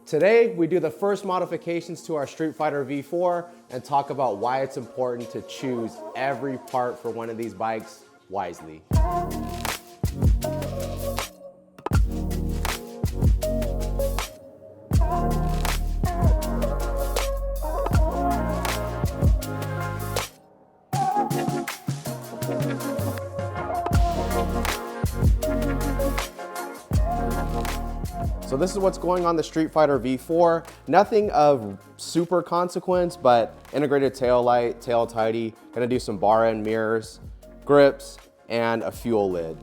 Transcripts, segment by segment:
Today, we do the first modifications to our Streetfighter V4 and talk about why it's important to choose every part for one of these bikes wisely. So this is what's going on the Streetfighter V4. Nothing of super consequence, but integrated tail light, tail tidy, gonna do some bar end mirrors, grips, and a fuel lid.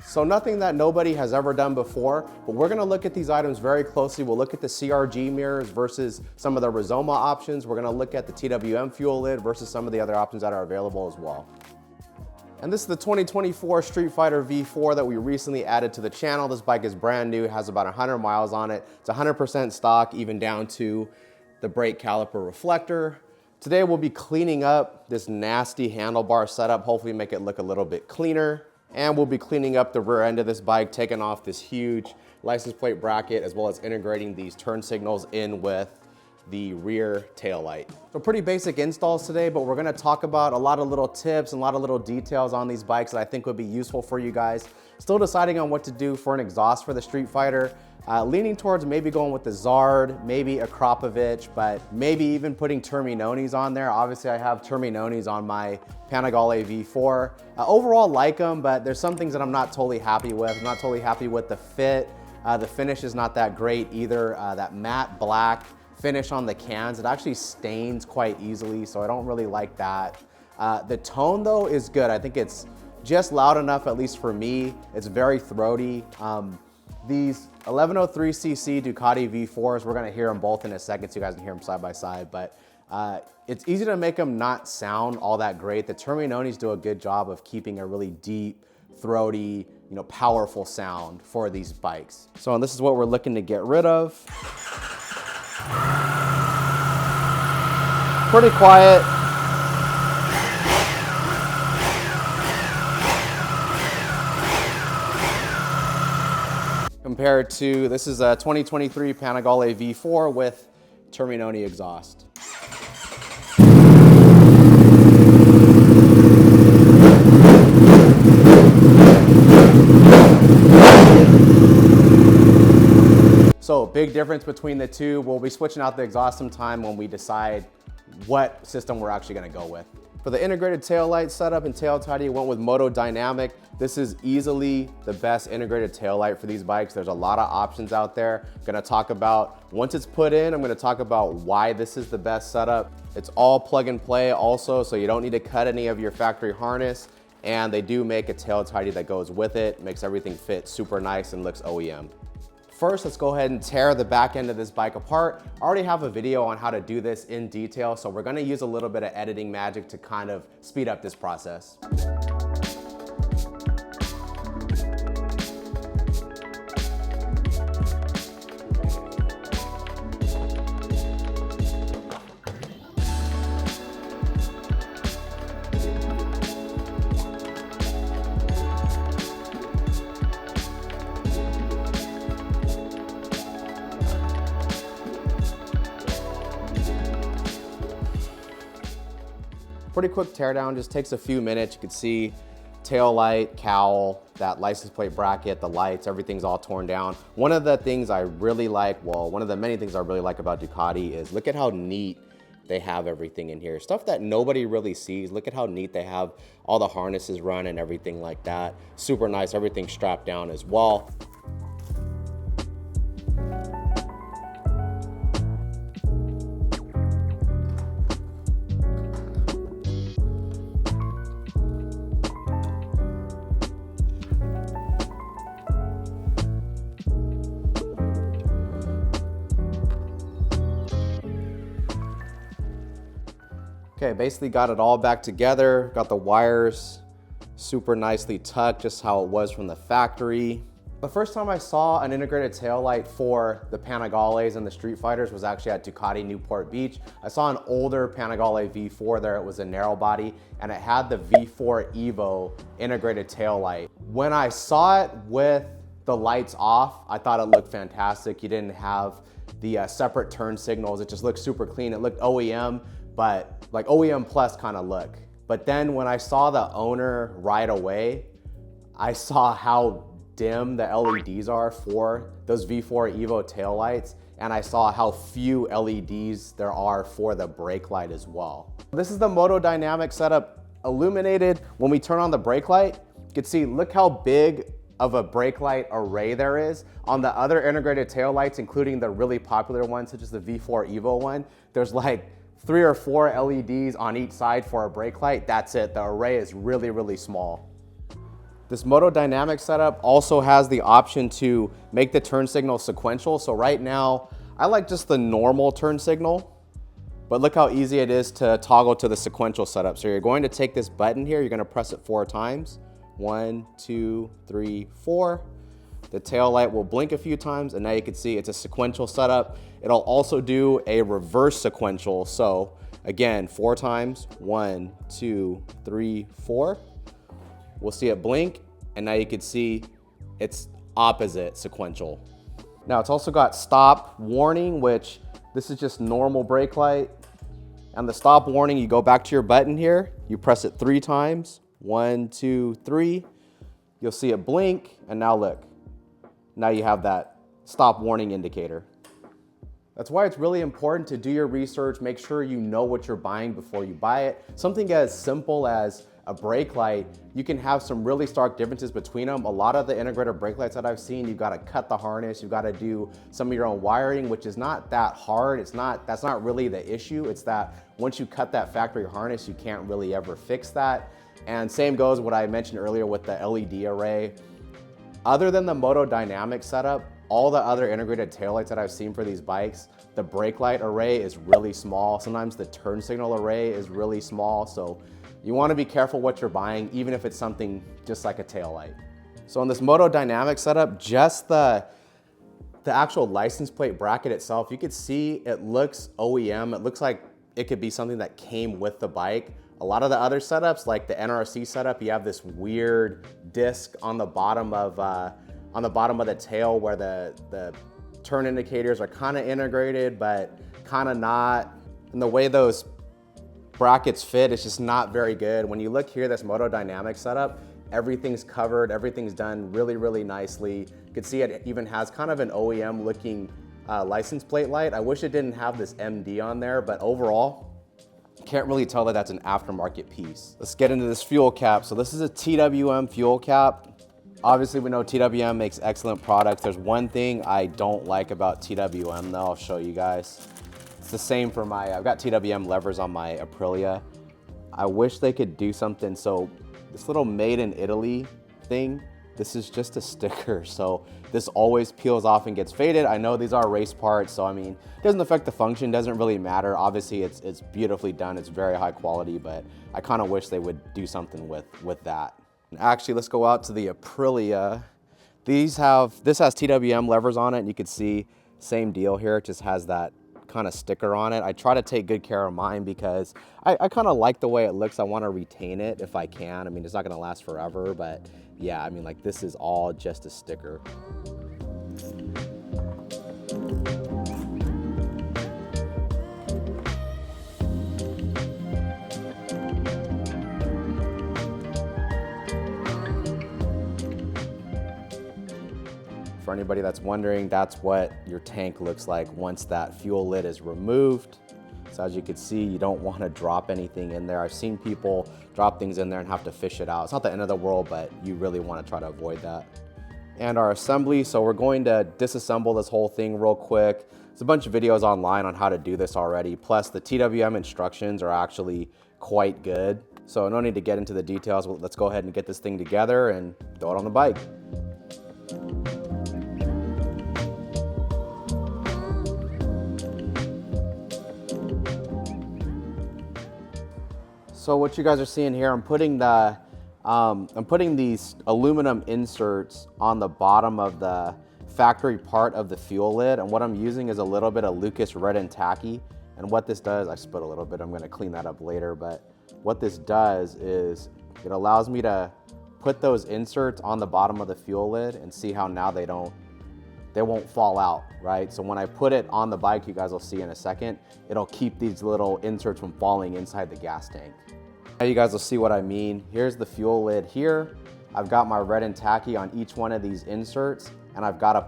So nothing that nobody has ever done before, but we're gonna look at these items very closely. We'll look at the CRG mirrors versus some of the Rizoma options. We're gonna look at the TWM fuel lid versus some of the other options that are available as well. And this is the 2024 Streetfighter V4 that we recently added to the channel. This bike is brand new, it has about 100 miles on it. It's 100% stock, even down to the brake caliper reflector. Today we'll be cleaning up this nasty handlebar setup, hopefully make it look a little bit cleaner. And we'll be cleaning up the rear end of this bike, taking off this huge license plate bracket, as well as integrating these turn signals in with the rear tail light. So pretty basic installs today, but we're gonna talk about a lot of little tips and a lot of little details on these bikes that I think would be useful for you guys. Still deciding on what to do for an exhaust for the Streetfighter. Leaning towards maybe going with the Zard, maybe a Krapovich, but maybe even putting Terminonis on there. Obviously I have Terminonis on my Panigale V4. Overall like them, but there's some things that I'm not totally happy with. I'm not totally happy with the fit. The finish is not that great either. That matte black finish on the cans, it actually stains quite easily, so I don't really like that. The tone though is good. I think it's just loud enough, at least for me. It's very throaty. These 1103cc Ducati V4s, we're gonna hear them both in a second so you guys can hear them side by side, but it's easy to make them not sound all that great. The Terminonis do a good job of keeping a really deep, throaty, powerful sound for these bikes. So and this is what we're looking to get rid of. Pretty quiet. Compared to, this is a 2023 Panigale V4 with Terminoni exhaust. So big difference between the two. We'll be switching out the exhaust sometime when we decide what system we're actually gonna go with. For the integrated tail light setup and tail tidy, went with Moto Dynamic. This is easily the best integrated tail light for these bikes. There's a lot of options out there. I'm gonna talk about, once it's put in, I'm gonna talk about why this is the best setup. It's all plug and play also, so you don't need to cut any of your factory harness. And they do make a tail tidy that goes with it, makes everything fit super nice and looks OEM. First, let's go ahead and tear the back end of this bike apart. I already have a video on how to do this in detail, so we're gonna use a little bit of editing magic to kind of speed up this process. Pretty quick teardown, just takes a few minutes. You can see tail light, cowl, that license plate bracket, the lights, everything's all torn down. One of the things I really like, well, one of the many things I really like about Ducati is look at how neat they have everything in here. Stuff that nobody really sees. Look at how neat they have all the harnesses run and everything like that. Super nice, everything strapped down as well. Okay, basically got it all back together. Got the wires super nicely tucked, just how it was from the factory. The first time I saw an integrated taillight for the Panigales and the Streetfighters was actually at Ducati Newport Beach. I saw an older Panigale V4 there. It was a narrow body and it had the V4 Evo integrated taillight. When I saw it with the lights off, I thought it looked fantastic. You didn't have the separate turn signals. It just looked super clean. It looked OEM, but like OEM plus kind of look. But then when I saw the owner right away, I saw how dim the LEDs are for those V4 Evo taillights, and I saw how few LEDs there are for the brake light as well. This is the Moto Dynamic setup illuminated. When we turn on the brake light, you can see, look how big of a brake light array there is. On the other integrated taillights, including the really popular ones, such as the V4 Evo one, there's like 3 or 4 LEDs on each side for a brake light. That's it. The array is really, really small. This Moto Dynamic setup also has the option to make the turn signal sequential. So right now, I like just the normal turn signal, but look how easy it is to toggle to the sequential setup. So you're going to take this button here, you're gonna press it 4 times. 1, 2, 3, 4. The tail light will blink a few times, and now you can see it's a sequential setup. It'll also do a reverse sequential. So again, 4 times, 1, 2, 3, 4. We'll see it blink, and now you can see it's opposite sequential. Now it's also got stop warning, which this is just normal brake light. And the stop warning, you go back to your button here, you press it 3 times, 1, 2, 3. You'll see it blink, and now look. Now you have that stop warning indicator. That's why it's really important to do your research, make sure you know what you're buying before you buy it. Something as simple as a brake light, you can have some really stark differences between them. A lot of the integrated brake lights that I've seen, you've got to cut the harness, you've got to do some of your own wiring, which is not that hard. That's not really the issue. It's that once you cut that factory harness, you can't really ever fix that. And same goes what I mentioned earlier with the LED array. Other than the Moto Dynamic setup, all the other integrated taillights that I've seen for these bikes, the brake light array is really small. Sometimes the turn signal array is really small. So you want to be careful what you're buying, even if it's something just like a taillight. So on this Moto Dynamic setup, just the actual license plate bracket itself, you could see it looks OEM. It looks like it could be something that came with the bike. A lot of the other setups, like the NRC setup, you have this weird disc on the bottom of the tail where the turn indicators are kind of integrated, but kind of not. And the way those brackets fit, it's just not very good. When you look here, this Moto Dynamic setup, everything's covered, everything's done really, really nicely. You can see it even has kind of an OEM looking license plate light. I wish it didn't have this MD on there, but overall, can't really tell that that's an aftermarket piece. Let's get into this fuel cap. So this is a TWM fuel cap. Obviously we know TWM makes excellent products. There's one thing I don't like about TWM though, I'll show you guys. It's the same for I've got TWM levers on my Aprilia. I wish they could do something. So this little made in Italy thing, this is just a sticker. So this always peels off and gets faded. I know these are race parts, so I mean, it doesn't affect the function, doesn't really matter. Obviously it's beautifully done, it's very high quality, but I kind of wish they would do something with that. And actually, let's go out to the Aprilia. This has TWM levers on it, and you can see, same deal here, it just has that kind of sticker on it. I try to take good care of mine because I kind of like the way it looks. I want to retain it if I can. I mean, it's not going to last forever, but yeah, I mean, like this is all just a sticker. For anybody that's wondering, that's what your tank looks like once that fuel lid is removed. So as you can see, you don't want to drop anything in there. I've seen people drop things in there and have to fish it out. It's not the end of the world, but you really want to try to avoid that. And our assembly, so we're going to disassemble this whole thing real quick. There's a bunch of videos online on how to do this already. Plus the TWM instructions are actually quite good. So no need to get into the details. Let's go ahead and get this thing together and throw it on the bike. So what you guys are seeing here, I'm putting these aluminum inserts on the bottom of the factory part of the fuel lid, and what I'm using is a little bit of Lucas Red and Tacky. And what this does, I spit a little bit, I'm going to clean that up later, but what this does is it allows me to put those inserts on the bottom of the fuel lid and see how now they don't they won't fall out, right? So when I put it on the bike, you guys will see in a second, it'll keep these little inserts from falling inside the gas tank. Now you guys will see what I mean. Here's the fuel lid here. I've got my red and tacky on each one of these inserts, and I've got to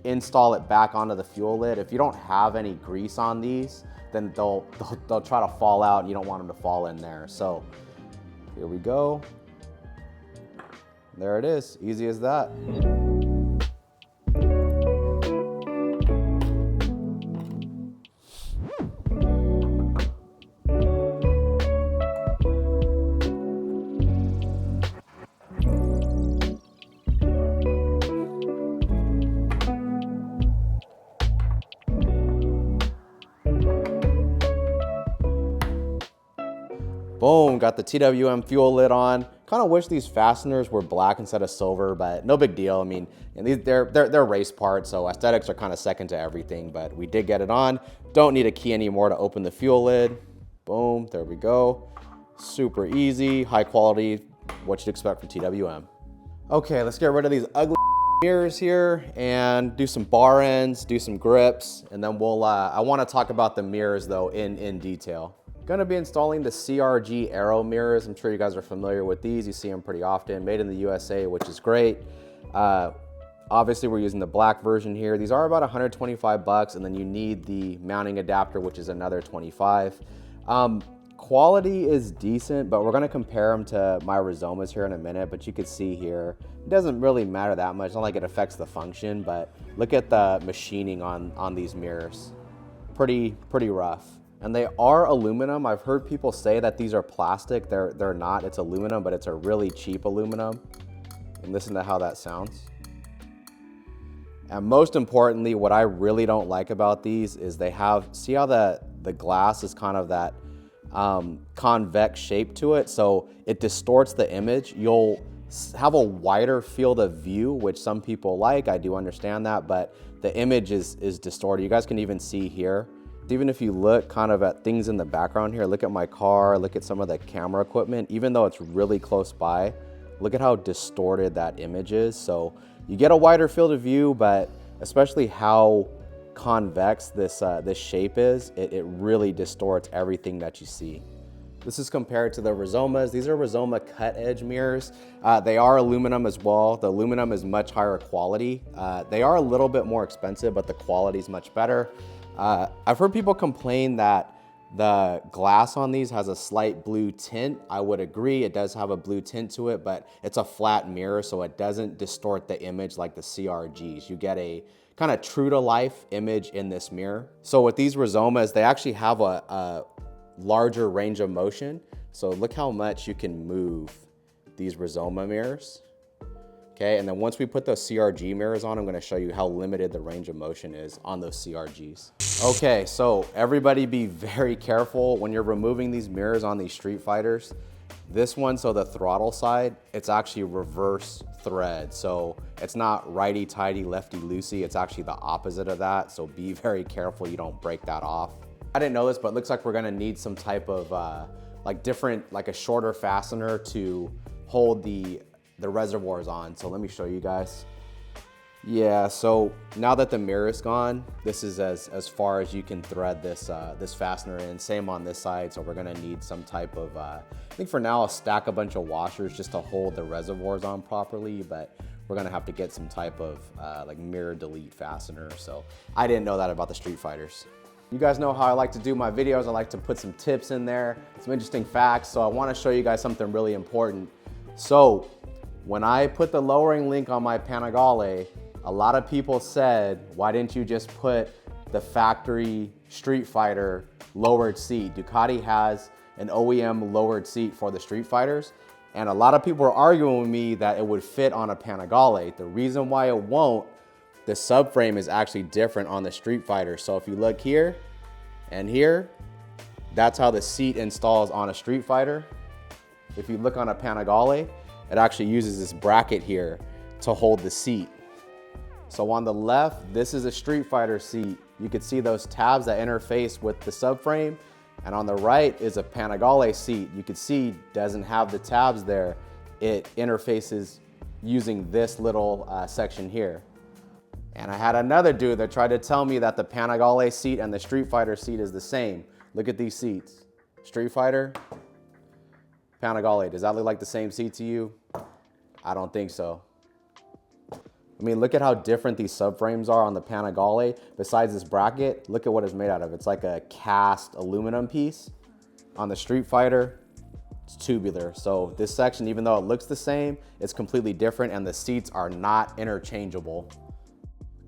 install it back onto the fuel lid. If you don't have any grease on these, then they'll try to fall out, and you don't want them to fall in there. So here we go. There it is, easy as that. Boom, got the TWM fuel lid on. Kind of wish these fasteners were black instead of silver, but no big deal. I mean, and they're race parts, so aesthetics are kind of second to everything, but we did get it on. Don't need a key anymore to open the fuel lid. Boom, there we go. Super easy, high quality, what you'd expect from TWM. Okay, let's get rid of these ugly mirrors here and do some bar ends, do some grips, and then we'll, I want to talk about the mirrors though in detail. Gonna be installing the CRG Aero mirrors. I'm sure you guys are familiar with these. You see them pretty often, made in the USA, which is great. Obviously we're using the black version here. These are about 125 bucks, and then you need the mounting adapter, which is another 25. Quality is decent, but we're gonna compare them to my Rizomas here in a minute, but you can see here, it doesn't really matter that much. It's not like it affects the function, but look at the machining on these mirrors. Pretty rough. And they are aluminum. I've heard people say that these are plastic. They're not, it's aluminum, but it's a really cheap aluminum. And listen to how that sounds. And most importantly, what I really don't like about these is they have, see how the glass is kind of that convex shape to it, so it distorts the image. You'll have a wider field of view, which some people like. I do understand that, but the image is distorted. You guys can even see here. Even if you look kind of at things in the background here, look at my car, look at some of the camera equipment, even though it's really close by, look at how distorted that image is. So you get a wider field of view, but especially how convex this shape is, it really distorts everything that you see. This is compared to the Rizomas. These are Rizoma cut edge mirrors. They are aluminum as well. The aluminum is much higher quality. They are a little bit more expensive, but the quality is much better. I've heard people complain that the glass on these has a slight blue tint. I would agree, it does have a blue tint to it, but it's a flat mirror, so it doesn't distort the image like the CRGs. You get a kind of true to life image in this mirror. So with these Rizomas, they actually have a larger range of motion. So look how much you can move these Rizoma mirrors. Okay, and then once we put those CRG mirrors on, I'm gonna show you how limited the range of motion is on those CRGs. Okay, so everybody be very careful when you're removing these mirrors on these Street Fighters. This one, so the throttle side, it's actually reverse thread. So it's not righty-tighty, lefty-loosey, it's actually the opposite of that. So be very careful you don't break that off. I didn't know this, but it looks like we're gonna need some type of like a shorter fastener to hold the reservoirs on. So let me show you guys. Yeah, so now that the mirror is gone, this is as far as you can thread this this fastener in. Same on this side, so we're gonna need some type of, I think for now I'll stack a bunch of washers just to hold the reservoirs on properly, but we're gonna have to get some type of like mirror delete fastener. So I didn't know that about the Street Fighters. You guys know how I like to do my videos. I like to put some tips in there, some interesting facts. So I wanna show you guys something really important. So when I put the lowering link on my Panigale, a lot of people said, why didn't you just put the factory Street Fighter lowered seat? Ducati has an OEM lowered seat for the Street Fighters, and a lot of people were arguing with me that it would fit on a Panigale. The reason why it won't, the subframe is actually different on the Street Fighter. So if you look here and here, that's how the seat installs on a Street Fighter. If you look on a Panigale, it actually uses this bracket here to hold the seat. So on the left, this is a Street Fighter seat. You can see those tabs that interface with the subframe. And on the right is a Panigale seat. You can see doesn't have the tabs there. It interfaces using this little section here. And I had another dude that tried to tell me that the Panigale seat and the Street Fighter seat is the same. Look at these seats. Street Fighter, Panigale. Does that look like the same seat to you? I don't think so. I mean, look at how different these subframes are on the Panigale. Besides this bracket, look at what it's made out of. It's like a cast aluminum piece. On the Street Fighter, it's tubular. So this section, even though it looks the same, it's completely different and the seats are not interchangeable.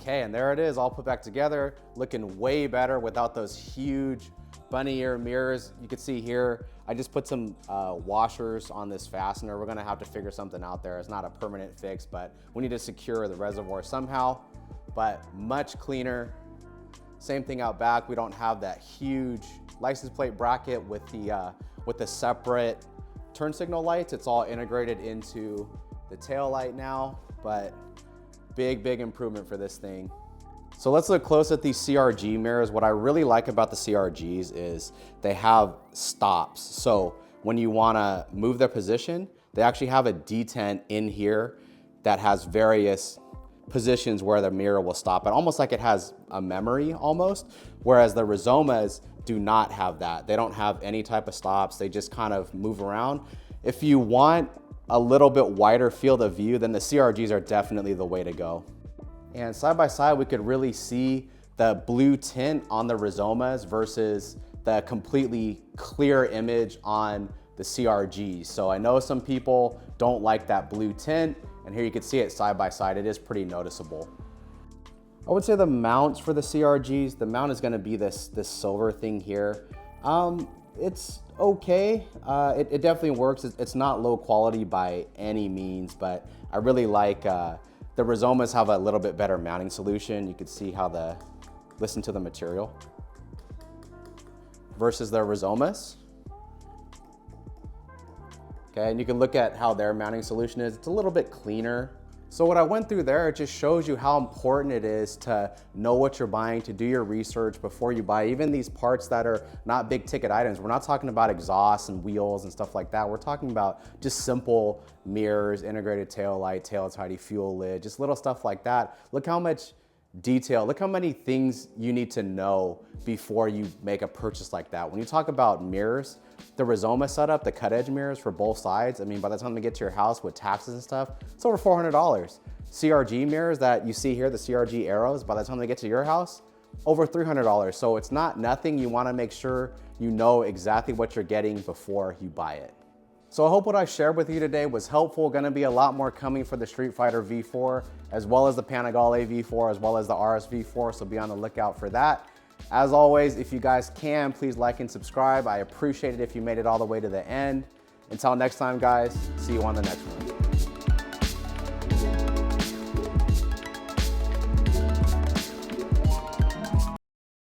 Okay, and there it is, all put back together, looking way better without those huge bunny ear mirrors. You can see here, I just put some washers on this fastener. We're gonna have to figure something out there. It's not a permanent fix, but we need to secure the reservoir somehow, but much cleaner. Same thing out back. We don't have that huge license plate bracket with the separate turn signal lights. It's all integrated into the tail light now, but big improvement for this thing. So let's look close at these CRG mirrors. What I really like about the CRGs is they have stops. So when you wanna move their position, they actually have a detent in here that has various positions where the mirror will stop at, almost like it has a memory almost, whereas the Rizomas do not have that. They don't have any type of stops. They just kind of move around. If you want a little bit wider field of view, then the CRGs are definitely the way to go. And side by side, we could really see the blue tint on the Rizomas versus the completely clear image on the CRGs. So I know some people don't like that blue tint, and here you can see it side by side. It is pretty noticeable. I would say the mounts for the CRGs, the mount is gonna be this silver thing here. It's okay. It definitely works. It's not low quality by any means, but I really like the Rizomas have a little bit better mounting solution. You can see how listen to the material versus the Rizomas. Okay, and you can look at how their mounting solution is. It's a little bit cleaner. So what I went through there, it just shows you how important it is to know what you're buying, to do your research before you buy even these parts that are not big ticket items. We're not talking about exhausts and wheels and stuff like that. We're talking about just simple mirrors, integrated tail light, tail tidy, fuel lid, just little stuff like that. Look how much detail, look how many things you need to know before you make a purchase like that. When you talk about mirrors, the Rizoma setup, the cut edge mirrors for both sides, I mean, by the time they get to your house with taxes and stuff, it's over $400. CRG mirrors that you see here, the CRG arrows, by the time they get to your house, over $300. So it's not nothing. You wanna make sure you know exactly what you're getting before you buy it. So I hope what I shared with you today was helpful. Gonna be a lot more coming for the Streetfighter V4, as well as the Panigale V4, as well as the RS V4, so be on the lookout for that. As always, if you guys can, please like and subscribe. I appreciate it if you made it all the way to the end. Until next time, guys, see you on the next one.